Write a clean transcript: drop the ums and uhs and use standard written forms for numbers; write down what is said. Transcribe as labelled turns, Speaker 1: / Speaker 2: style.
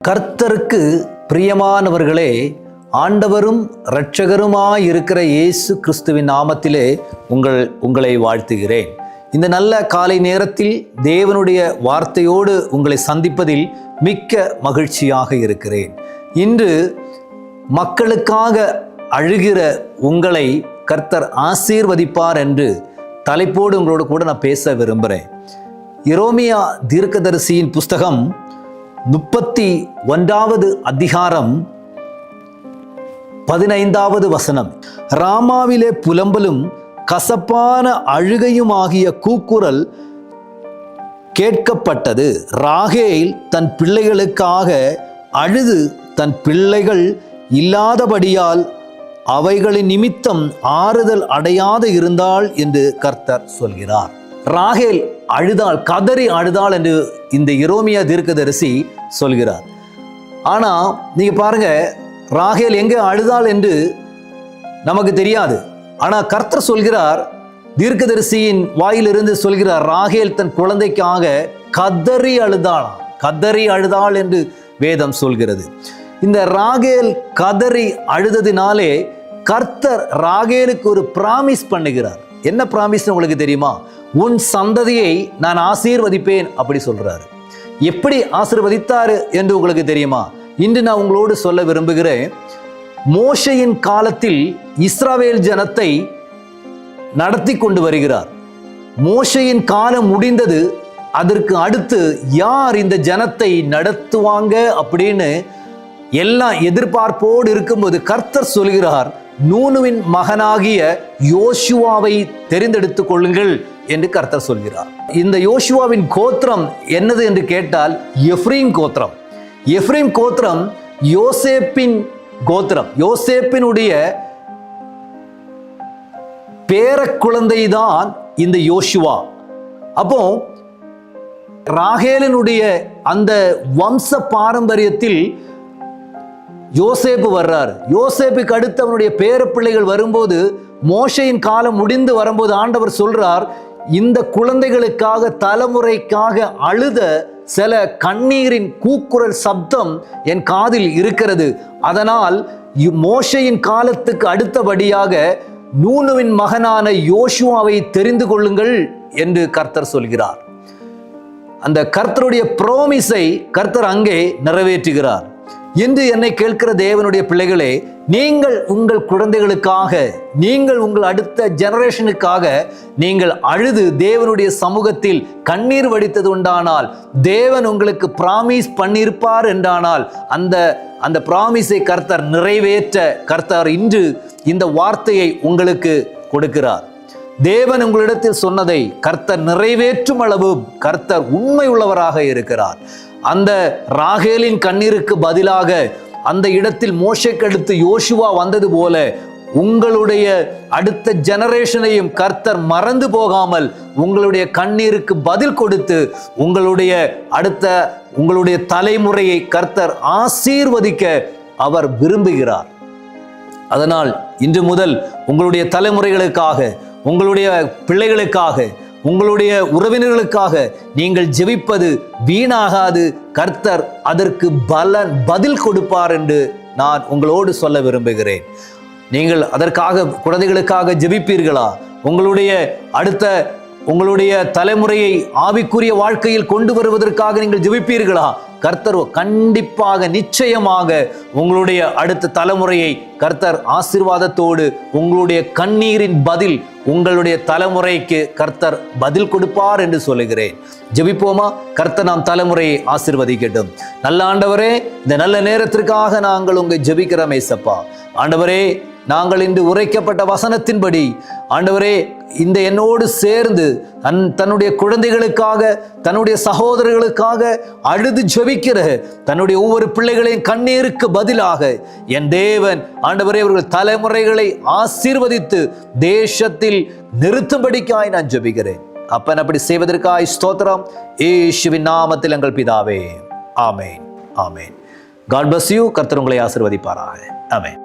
Speaker 1: கர்த்தருக்கு பிரியமானவர்களே, ஆண்டவரும் இரட்சகருமாயிருக்கிற இயேசு கிறிஸ்துவின் நாமத்திலே உங்களை வாழ்த்துகிறேன். இந்த நல்ல காலை நேரத்தில் தேவனுடைய வார்த்தையோடு உங்களை சந்திப்பதில் மிக்க மகிழ்ச்சியாக இருக்கிறேன். இன்று மக்களுக்காக அழுகிற உங்களை கர்த்தர் ஆசீர்வதிப்பார் என்று தலைப்போடு உங்களோடு கூட நான் பேச விரும்புகிறேன். எரேமியா தீர்க்கதரிசியின் புஸ்தகம் 31வது அதிகாரம் 15வது வசனம். ராமாவிலே புலம்பலும் கசப்பான அழுகையுமாகிய கூக்குரல் கேட்கப்பட்டது. ராகேல் தன் பிள்ளைகளுக்காக அழுது தன் பிள்ளைகள் இல்லாதபடியால் அவைகளின் நிமித்தம் ஆறுதல் அடையாது இருந்தாள் என்று கர்த்தர் சொல்கிறார். ராகேல் அழுதாள், கதறி அழுதாள் என்று இந்த எரேமியா தீர்க்கதரிசி சொல்கிறார். ஆனா நீங்க பாருங்க, ராகேல் எங்க அழுதாள் என்று நமக்கு தெரியாது. ஆனா கர்த்தர் சொல்கிறார், தீர்க்கதரிசியின் வாயிலிருந்து சொல்கிறார், ராகேல் தன் குழந்தைக்காக கதறி அழுதாளாம். கதறி அழுதாள் என்று வேதம் சொல்கிறது. இந்த ராகேல் கதறி அழுததினாலே கர்த்தர் ராகேலுக்கு ஒரு பிராமிஸ் பண்ணுகிறார். என்ன பிராமிஸ் உங்களுக்கு தெரியுமா? உன் சந்ததியை நான் ஆசீர்வதிப்பேன் அப்படி சொல்றாரு. எப்படி ஆசீர்வதித்தாரு என்று உங்களுக்கு தெரியுமா? இன்று நான் உங்களோடு சொல்ல விரும்புகிறேன். மோசேயின் காலத்தில் இஸ்ரவேல் ஜனத்தை நடத்தி கொண்டு வருகிறார். மோசேயின் காலம் முடிந்தது. அதற்கு அடுத்து யார் இந்த ஜனத்தை நடத்துவாங்க அப்படின்னு எல்லாம் எதிர்பார்ப்போடு இருக்கும்போது கர்த்தர் சொல்கிறார், நூனுவின் மகனாகிய யோசுவாவை தெரிந்தெடுத்துக் கொள்ளுங்கள் என்று கர்த்தர் சொல்கிறார். இந்த யோசுவாவின் கோத்திரம் என்னது என்று கேட்டால் எப்ரீம் கோத்திரம். எப்ரீம் கோத்திரம் யோசேப்பின் கோத்திரம். யோசேப்பினுடைய பேர குழந்தைதான் இந்த யோசுவா. அப்போ ராகேலினுடைய அந்த வம்ச பாரம்பரியத்தில் யோசேப்பு வர்றார். யோசேப்புக்கு அடுத்து அவனுடைய பேர பிள்ளைகள் வரும்போது, மோசேயின் காலம் முடிந்து வரும்போது ஆண்டவர் சொல்றார், இந்த குழந்தைகளுக்காக தலைமுறைக்காக அழுத சில கண்ணீரின் கூக்குரல் சப்தம் என் காதில் இருக்கிறது. அதனால் மோசேயின் காலத்துக்கு அடுத்தபடியாக நூனுவின் மகனான யோசுவாவை தெரிந்து கொள்ளுங்கள் என்று கர்த்தர் சொல்கிறார். அந்த கர்த்தருடைய ப்ராமிஸை கர்த்தர் அங்கே நிறைவேற்றுகிறார். இன்று என்னை கேட்கிற தேவனுடைய பிள்ளைகளே, நீங்கள் உங்கள் குழந்தைகளுக்காக, நீங்கள் உங்கள் அடுத்த ஜெனரேஷனுக்காக நீங்கள் அழுது தேவனுடைய சமூகத்தில் கண்ணீர் வடித்தது உண்டானால், தேவன் உங்களுக்கு பிராமிஸ் பண்ணியிருப்பார் என்றானால் அந்த பிராமிஸை கர்த்தர் நிறைவேற்ற கர்த்தர் இன்று இந்த வார்த்தையை உங்களுக்கு கொடுக்கிறார். தேவன் உங்களிடத்தில் சொன்னதை கர்த்தர் நிறைவேற்றும் அளவு கர்த்தர் உண்மை உள்ளவராக இருக்கிறார். அந்த ராகேலின் கண்ணீருக்கு பதிலாக அந்த இடத்தில் மோசேக்கு அடுத்து யோசுவா வந்தது போல உங்களுடைய அடுத்த ஜெனரேஷனையும் கர்த்தர் மறந்து போகாமல் உங்களுடைய கண்ணீருக்கு பதில் கொடுத்து உங்களுடைய தலைமுறையை கர்த்தர் ஆசீர்வதிக்க அவர் விரும்புகிறார். அதனால் இன்று முதல் உங்களுடைய தலைமுறைகளுக்காக, உங்களுடைய பிள்ளைகளுக்காக, உங்களுடைய உறவினர்களுக்காக நீங்கள் ஜெபிப்பது வீணாகாது. கர்த்தர் அதற்கு பதில் கொடுப்பார் என்று நான் உங்களோடு சொல்ல விரும்புகிறேன். நீங்கள் அதற்காக குழந்தைகளுக்காக ஜெபிப்பீர்களா? உங்களுடைய தலைமுறையை ஆவிக்குரிய வாழ்க்கையில் கொண்டு வருவதற்காக நீங்கள் ஜெபிப்பீர்களா? கர்த்தர் கண்டிப்பாக நிச்சயமாக உங்களுடைய அடுத்த தலைமுறையை கர்த்தர் ஆசீர்வாதத்தோடு உங்களுடைய கண்ணீரின் பதில் உங்களுடைய தலைமுறைக்கு கர்த்தர் பதில் கொடுப்பார் என்று சொல்லுகிறேன். ஜெபிப்போமா? கர்த்தர் நாம் தலைமுறையை ஆசீர்வதிக்கட்டும். நல்ல ஆண்டவரே, இந்த நல்ல நேரத்திற்காக நாங்கள் உங்க ஜெபிக்கிறோம் ஏசப்பா. ஆண்டவரே, நாங்கள் இன்று உரைக்கப்பட்ட வசனத்தின்படி ஆண்டவரே, இந்த என்னோடு சேர்ந்து தன்னுடைய குழந்தைகளுக்காக, தன்னுடைய சகோதரர்களுக்காக அழுது ஜெபிக்கிற தன்னுடைய ஒவ்வொரு பிள்ளைகளையும் கண்ணீருக்கு பதிலாக என் தேவன் ஆண்டவரே அவர்கள் தலைமுறைகளை ஆசீர்வதித்து தேசத்தில் நிறுத்தும்படிக்காய் நான் ஜெபிக்கிறேன். அப்பன் அப்படி செய்வதற்காய் ஸ்தோத்திரம். இயேசுவின் நாமத்தில் எங்கள் பிதாவே, ஆமென், ஆமென். God bless you. கர்த்தர் உங்களை ஆசீர்வதிப்பாராக. ஆமென்.